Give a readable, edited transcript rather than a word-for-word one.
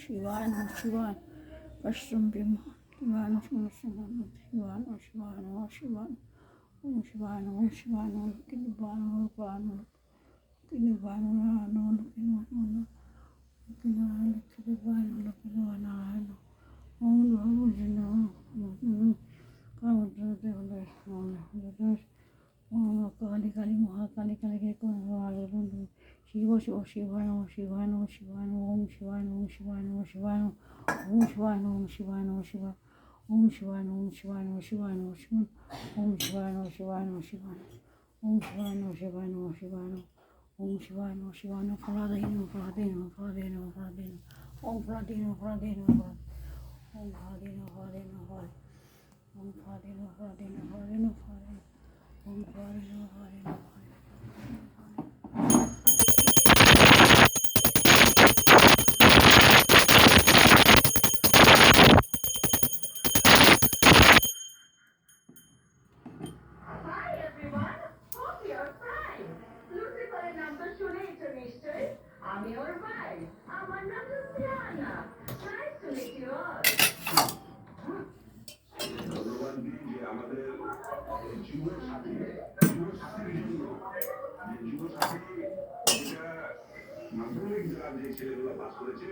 শিবায় নমঃ শিবায় পশ্চিম ব্রহ্মা শিবায় নমঃ শিবায় নমঃ শিবায় নমঃ শিবায় ওম শিবায় নমঃ শিবায় নমঃ কিনিবায় নমঃ রূপায় নমঃ কিনিবায় নমঃ নমঃ কিনিবায় লক্ষ্মীবায় নমঃ কিনিবায় নারায়ণ ওম ভগবতী নমঃ কামদ্রতে হলে কালী কালী মহাকালী কালীকে বন্ধু শিব শিব শিবায় নমঃ শিবায় নমঃ শিবায় নমঃ ওম শিবায় নমঃ শিবায় নমঃ শিবায় নমঃ ওম শিবায় নমঃ শিবায় নমঃ শিবায় ওম শিবায় নমঃ শিবায় নমঃ শিবায় নমঃ শিবায় ওম শিবায় নমঃ শিবায় নমঃ শিবায় ওম শিবায় নমঃ শিবায় নমঃ শিবায় ওম শিবায় নমঃ শিবায় নমঃ ফলাদেহি নমঃ ফলাদেহি নমঃ ফলাদেহি নমঃ ফলাদেহি ওম ফলাদেহি নমঃ ফলাদেহি নমঃ ওম ফলাদেহি নমঃ ফলাদেহি নমঃ ওম ফলাদেহি নমঃ ফলাদেহি নমঃ ফলাদেহি নমঃ ওম ফলাদেহি নমঃ ফলাদেহি নমঃ Hi everyone, hope you're fine. Lucifer নামটা শুনেইছো নিশ্চয়ই? আমি ওর ভাই। আমার নাম Louisiana. Nice to meet you all. ধন্যবাদ দিই যে আমাদের যুব সাথী যুব সাথীর জন্য যে যুব সাথী যেটা মাধ্যমিক যারা যে ছেলেগুলো পাস করেছে